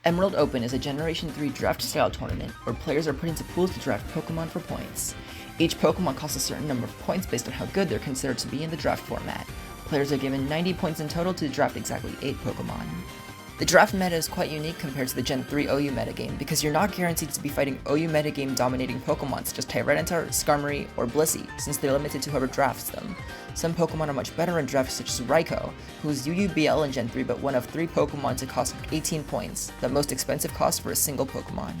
Emerald Open is a Generation 3 draft-style tournament where players are put into pools to draft Pokémon for points. Each Pokémon costs a certain number of points based on how good they're considered to be in the draft format. Players are given 90 points in total to draft exactly 8 Pokémon. The draft meta is quite unique compared to the Gen 3 OU metagame because you're not guaranteed to be fighting OU metagame dominating Pokémon such as Tyranitar, Skarmory, or Blissey, since they're limited to whoever drafts them. Some Pokémon are much better in drafts such as Raikou, who is UUBL in Gen 3 but one of 3 Pokémon to cost 18 points, the most expensive cost for a single Pokémon.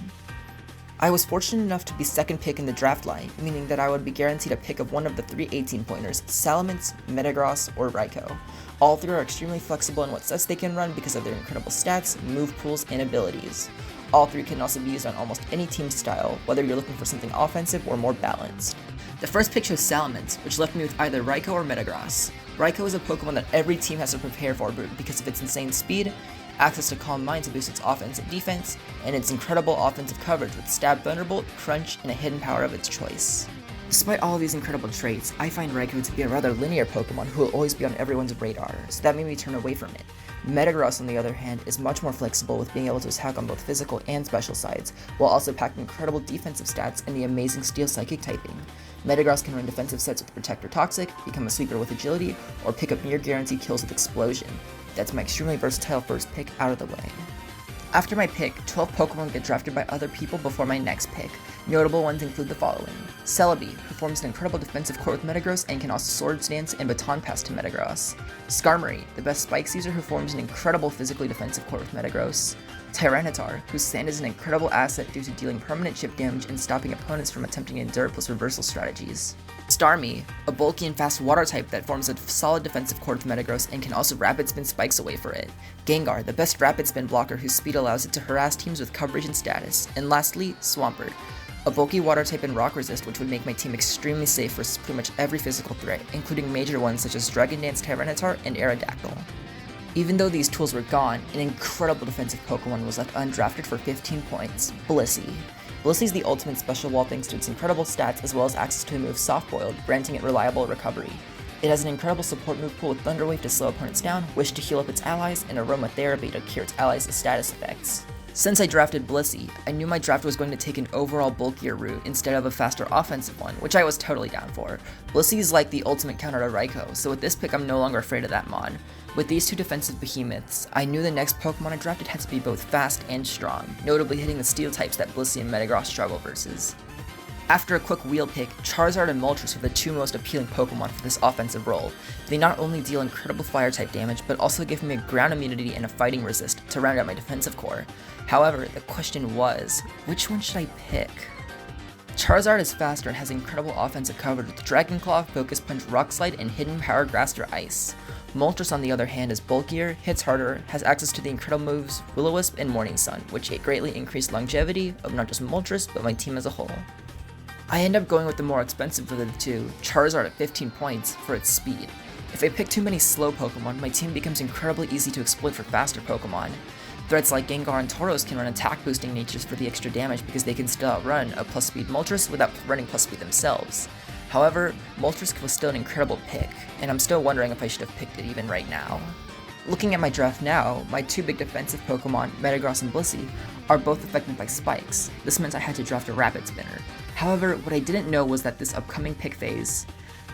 I was fortunate enough to be second pick in the draft line, meaning that I would be guaranteed a pick of one of the 3 18-pointers, Salamence, Metagross, or Raikou. All 3 are extremely flexible in what sets they can run because of their incredible stats, move pools, and abilities. All 3 can also be used on almost any team style, whether you're looking for something offensive or more balanced. The first pick chose Salamence, which left me with either Raikou or Metagross. Raikou is a Pokemon that every team has to prepare for because of its insane speed, access to Calm Mind to boost its offense and defense, and its incredible offensive coverage with Stab, Thunderbolt, Crunch, and a hidden power of its choice. Despite all of these incredible traits, I find Raikou to be a rather linear Pokemon who will always be on everyone's radar, so that made me turn away from it. Metagross, on the other hand, is much more flexible with being able to attack on both physical and special sides, while also packing incredible defensive stats and the amazing Steel Psychic typing. Metagross can run defensive sets with Protector Toxic, become a sweeper with Agility, or pick up near guaranteed kills with Explosion. That's my extremely versatile first pick out of the way. After my pick, 12 Pokemon get drafted by other people before my next pick. Notable ones include the following: Celebi, who forms an incredible defensive core with Metagross and can also Swords Dance and Baton Pass to Metagross. Skarmory, the best Spikes user who forms an incredible physically defensive core with Metagross. Tyranitar, whose Sand is an incredible asset due to dealing permanent chip damage and stopping opponents from attempting Endure plus reversal strategies. Starmie, a bulky and fast water type that forms a solid defensive core with Metagross and can also rapid spin spikes away for it. Gengar, the best rapid spin blocker whose speed allows it to harass teams with coverage and status. And lastly, Swampert, a bulky water type and rock resist which would make my team extremely safe versus pretty much every physical threat, including major ones such as Dragon Dance Tyranitar and Aerodactyl. Even though these tools were gone, an incredible defensive Pokemon was left undrafted for 15 points, Blissey. Blissey is the ultimate special wall thanks to its incredible stats as well as access to the move Soft Boiled, granting it reliable recovery. It has an incredible support move pool with Thunder Wave to slow opponents down, Wish to heal up its allies, and Aromatherapy to cure its allies' status effects. Since I drafted Blissey, I knew my draft was going to take an overall bulkier route instead of a faster offensive one, which I was totally down for. Blissey is like the ultimate counter to Raikou, so with this pick I'm no longer afraid of that mon. With these 2 defensive behemoths, I knew the next Pokemon I drafted had to be both fast and strong, notably hitting the steel types that Blissey and Metagross struggle versus. After a quick wheel pick, Charizard and Moltres were the 2 most appealing Pokemon for this offensive role. They not only deal incredible fire type damage, but also give me a ground immunity and a fighting resist to round out my defensive core. However, the question was, which one should I pick? Charizard is faster and has incredible offensive coverage with Dragon Claw, Focus Punch, Rock Slide, and Hidden Power Grass or Ice. Moltres, on the other hand, is bulkier, hits harder, has access to the incredible moves Will-O-Wisp and Morning Sun, which greatly increased longevity of not just Moltres, but my team as a whole. I end up going with the more expensive of the 2, Charizard at 15 points, for its speed. If I pick too many slow Pokemon, my team becomes incredibly easy to exploit for faster Pokemon. Threats like Gengar and Tauros can run attack boosting natures for the extra damage because they can still outrun a plus speed Moltres without running plus speed themselves. However, Moltres was still an incredible pick, and I'm still wondering if I should have picked it even right now. Looking at my draft now, my 2 big defensive Pokemon, Metagross and Blissey, are both affected by spikes. This meant I had to draft a Rapid Spinner. However, what I didn't know was that this upcoming pick phase,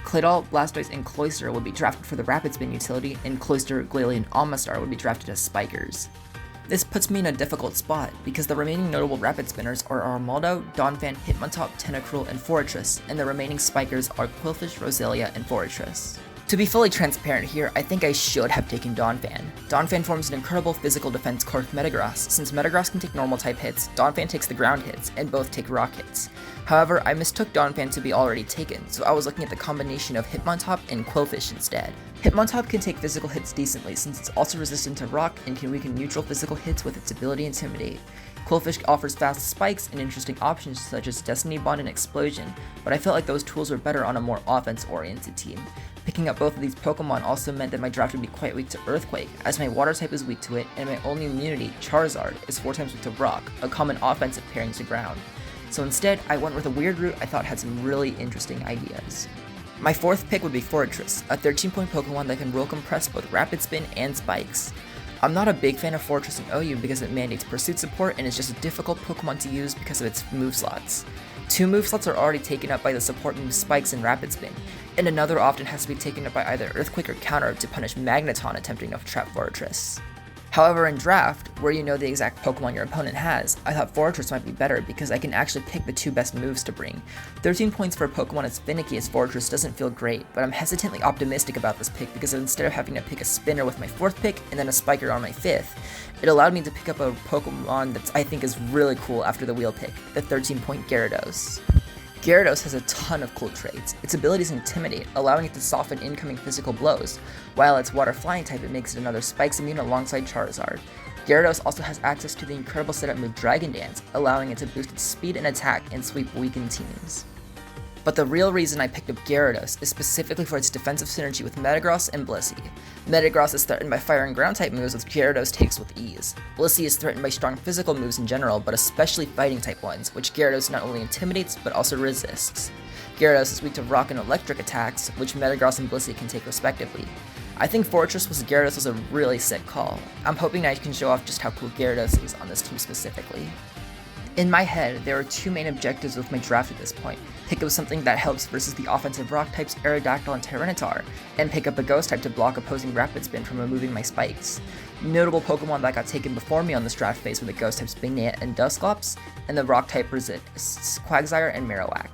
Claydol, Blastoise, and Cloyster would be drafted for the Rapid Spin utility, and Cloyster, Glalie, and Omastar would be drafted as Spikers. This puts me in a difficult spot, because the remaining notable Rapid Spinners are Armaldo, Donphan, Hitmontop, Tentacruel, and Forretress, and the remaining Spikers are Qwilfish, Roselia, and Forretress. To be fully transparent here, I think I should have taken Donphan. Donphan forms an incredible physical defense core with Metagross. Since Metagross can take normal type hits, Donphan takes the ground hits, and both take rock hits. However, I mistook Donphan to be already taken, so I was looking at the combination of Hitmontop and Qwilfish instead. Hitmontop can take physical hits decently since it's also resistant to rock and can weaken neutral physical hits with its ability Intimidate. Qwilfish offers fast spikes and interesting options such as Destiny Bond and Explosion, but I felt like those tools were better on a more offense-oriented team. Picking up both of these Pokemon also meant that my draft would be quite weak to Earthquake, as my water type is weak to it, and my only immunity, Charizard, is 4 times weak to Rock, a common offensive pairing to Ground. So instead, I went with a weird route I thought had some really interesting ideas. My 4th pick would be Forretress, a 13-point Pokemon that can Roll Compress both Rapid Spin and Spikes. I'm not a big fan of Fortress and OU because it mandates pursuit support and is just a difficult Pokemon to use because of its move slots. 2 move slots are already taken up by the support move Spikes and Rapid Spin, and another often has to be taken up by either Earthquake or Counter to punish Magneton attempting to trap Fortress. However, in Draft, where you know the exact Pokemon your opponent has, I thought Fortress might be better because I can actually pick the 2 best moves to bring. 13 points for a Pokemon as finicky as Fortress doesn't feel great, but I'm hesitantly optimistic about this pick because instead of having to pick a Spinner with my 4th pick and then a Spiker on my 5th, it allowed me to pick up a Pokemon that I think is really cool after the wheel pick, the 13-point Gyarados. Gyarados has a ton of cool traits. Its abilities intimidate, allowing it to soften incoming physical blows, while its water flying type it makes it another Spikes immune alongside Charizard. Gyarados also has access to the incredible setup move Dragon Dance, allowing it to boost its speed and attack and sweep weakened teams. But the real reason I picked up Gyarados is specifically for its defensive synergy with Metagross and Blissey. Metagross is threatened by fire and ground type moves, which Gyarados takes with ease. Blissey is threatened by strong physical moves in general, but especially fighting type ones, which Gyarados not only intimidates but also resists. Gyarados is weak to rock and electric attacks, which Metagross and Blissey can take respectively. I think Fortress with Gyarados was a really sick call. I'm hoping I can show off just how cool Gyarados is on this team specifically. In my head, there are 2 main objectives with my draft at this point. Pick up something that helps versus the offensive rock types Aerodactyl and Tyranitar, and pick up a ghost type to block opposing Rapid Spin from removing my spikes. Notable Pokemon that got taken before me on this draft phase were the ghost types Banette and Dusclops, and the rock type resists Quagsire and Marowak.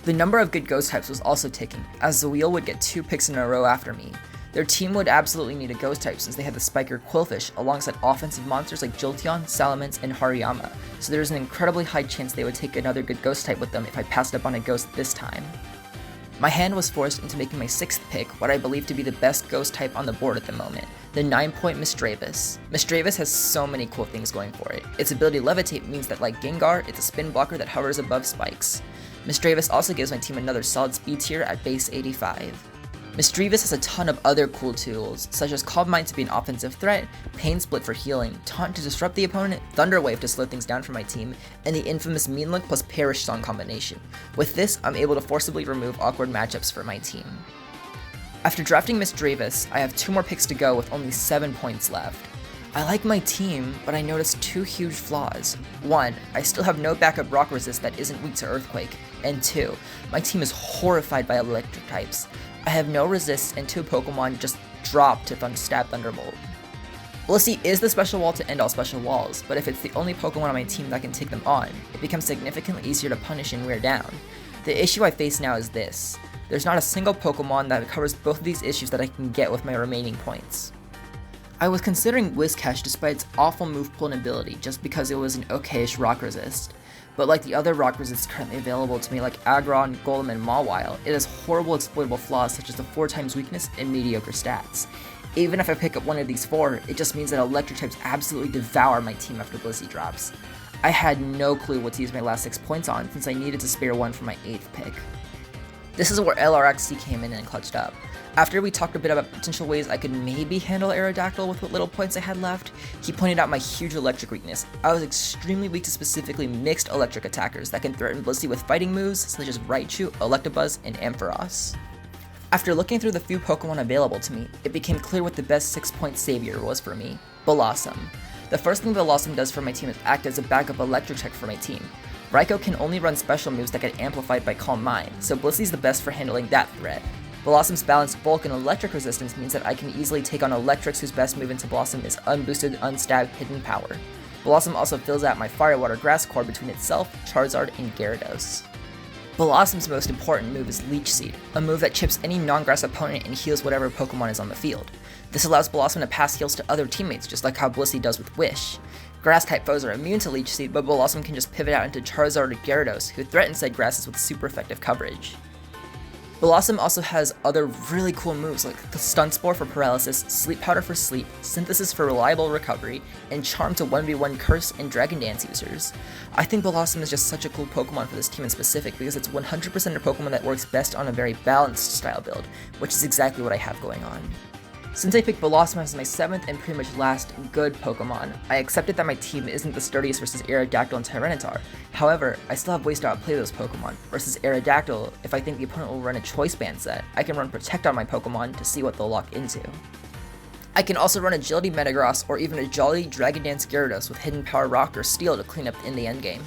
The number of good ghost types was also ticking, as the wheel would get 2 picks in a row after me. Their team would absolutely need a ghost type since they had the Spiker Quillfish alongside offensive monsters like Jolteon, Salamence, and Hariyama, so there's an incredibly high chance they would take another good ghost type with them if I passed up on a ghost this time. My hand was forced into making my 6th pick what I believe to be the best ghost type on the board at the moment, the 9-point Mistravus. Mistravus has so many cool things going for it. Its ability Levitate means that like Gengar, it's a spin blocker that hovers above spikes. Mistravus also gives my team another solid speed tier at base 85. Mistravus has a ton of other cool tools, such as Calm Mind to be an offensive threat, Pain Split for healing, Taunt to disrupt the opponent, Thunder Wave to slow things down for my team, and the infamous Mean Look plus Perish Song combination. With this, I'm able to forcibly remove awkward matchups for my team. After drafting Mistravus, I have 2 more picks to go with only 7 points left. I like my team, but I noticed 2 huge flaws. 1, I still have no backup rock resist that isn't weak to Earthquake, and 2, my team is horrified by electric types. I have no resists and 2 Pokemon just drop to stab Thunderbolt. Blissey is the special wall to end all special walls, but if it's the only Pokemon on my team that can take them on, it becomes significantly easier to punish and wear down. The issue I face now is this: there's not a single Pokemon that covers both of these issues that I can get with my remaining points. I was considering Whiscash despite its awful move pool and ability just because it was an okayish rock resist. But like the other rock resists currently available to me like Aggron, Golem, and Mawile, it has horrible exploitable flaws such as the 4x weakness and mediocre stats. Even if I pick up one of these 4, it just means that electric types absolutely devour my team after Blissey drops. I had no clue what to use my last 6 points on since I needed to spare 1 for my 8th pick. This is where LRXC came in and clutched up. After we talked a bit about potential ways I could maybe handle Aerodactyl with what little points I had left, he pointed out my huge electric weakness. I was extremely weak to specifically mixed electric attackers that can threaten Blissey with fighting moves such as Raichu, Electabuzz, and Ampharos. After looking through the few Pokemon available to me, it became clear what the best 6-point savior was for me: Blossom. The first thing Blossom does for my team is act as a backup electric tech for my team. Raikou can only run special moves that get amplified by Calm Mind, so Blissey's the best for handling that threat. Blossom's balanced bulk and electric resistance means that I can easily take on electrics whose best move into Blossom is unboosted, unstabbed, hidden power. Blossom also fills out my Fire Water Grass core between itself, Charizard, and Gyarados. Blossom's most important move is Leech Seed, a move that chips any non-grass opponent and heals whatever Pokemon is on the field. This allows Blossom to pass heals to other teammates, just like how Blissey does with Wish. Grass-type foes are immune to Leech Seed, but Blossom can just pivot out into Charizard or Gyarados, who threaten said grasses with super effective coverage. Blossom also has other really cool moves like the Stun Spore for paralysis, Sleep Powder for sleep, Synthesis for reliable recovery, and Charm to 1v1 Curse and Dragon Dance users. I think Blossom is just such a cool Pokemon for this team in specific because it's 100% a Pokemon that works best on a very balanced style build, which is exactly what I have going on. Since I picked Blossom as my 7th and pretty much last good Pokemon, I accepted that my team isn't the sturdiest versus Aerodactyl and Tyranitar. However, I still have ways to outplay those Pokemon. Versus Aerodactyl, if I think the opponent will run a Choice Band set, I can run Protect on my Pokemon to see what they'll lock into. I can also run Agility Metagross or even a Jolly Dragon Dance Gyarados with Hidden Power Rock or Steel to clean up in the endgame.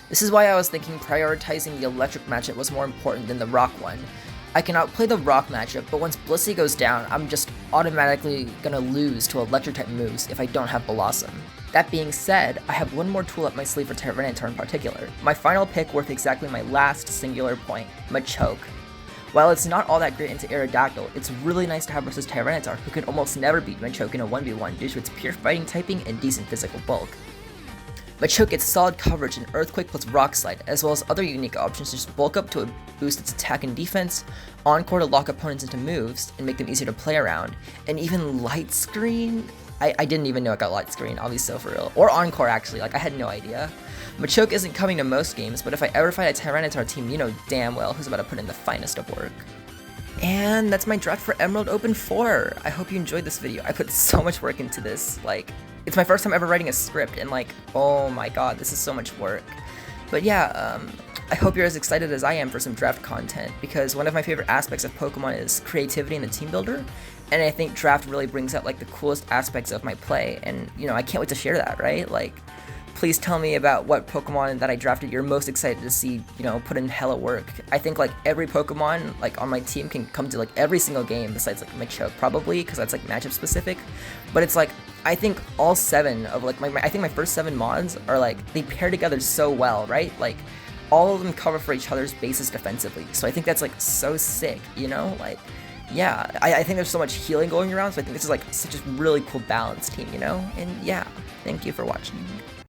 This is why I was thinking prioritizing the Electric matchup was more important than the Rock one. I can outplay the Rock matchup, but once Blissey goes down, I'm just automatically gonna lose to Electric type moves if I don't have Blossom. That being said, I have one more tool up my sleeve for Tyranitar in particular. My final pick worth exactly my last singular point, Machoke. While it's not all that great into Aerodactyl, it's really nice to have versus Tyranitar, who can almost never beat Machoke in a 1v1 due to its pure fighting typing and decent physical bulk. Machoke gets solid coverage in Earthquake plus Rock Slide, as well as other unique options to just bulk up to boost its attack and defense, Encore to lock opponents into moves and make them easier to play around, and even Light Screen? I didn't even know it got Light Screen, I'll be so for real. Or Encore actually, like I had no idea. Machoke isn't coming to most games, but if I ever fight a Tyranitar team, you know damn well who's about to put in the finest of work. And that's my draft for Emerald Open 4. I hope you enjoyed this video. I put so much work into this. Like, it's my first time ever writing a script, and like, oh my god, this is so much work. But yeah, I hope you're as excited as I am for some draft content, because one of my favorite aspects of Pokemon is creativity in the team builder, and I think draft really brings out like the coolest aspects of my play, and you know, I can't wait to share that, right? Like, please tell me about what Pokemon that I drafted you're most excited to see, you know, put in hella work. I think like every Pokemon like on my team can come to like every single game besides like Machoke probably, because that's like matchup specific. But it's like, I think all 7 of like I think my first 7 mods are like, they pair together so well, right? Like all of them cover for each other's bases defensively. So I think that's like so sick, you know? Like, yeah, I think there's so much healing going around, so I think this is like such a really cool balanced team, you know? And yeah, thank you for watching.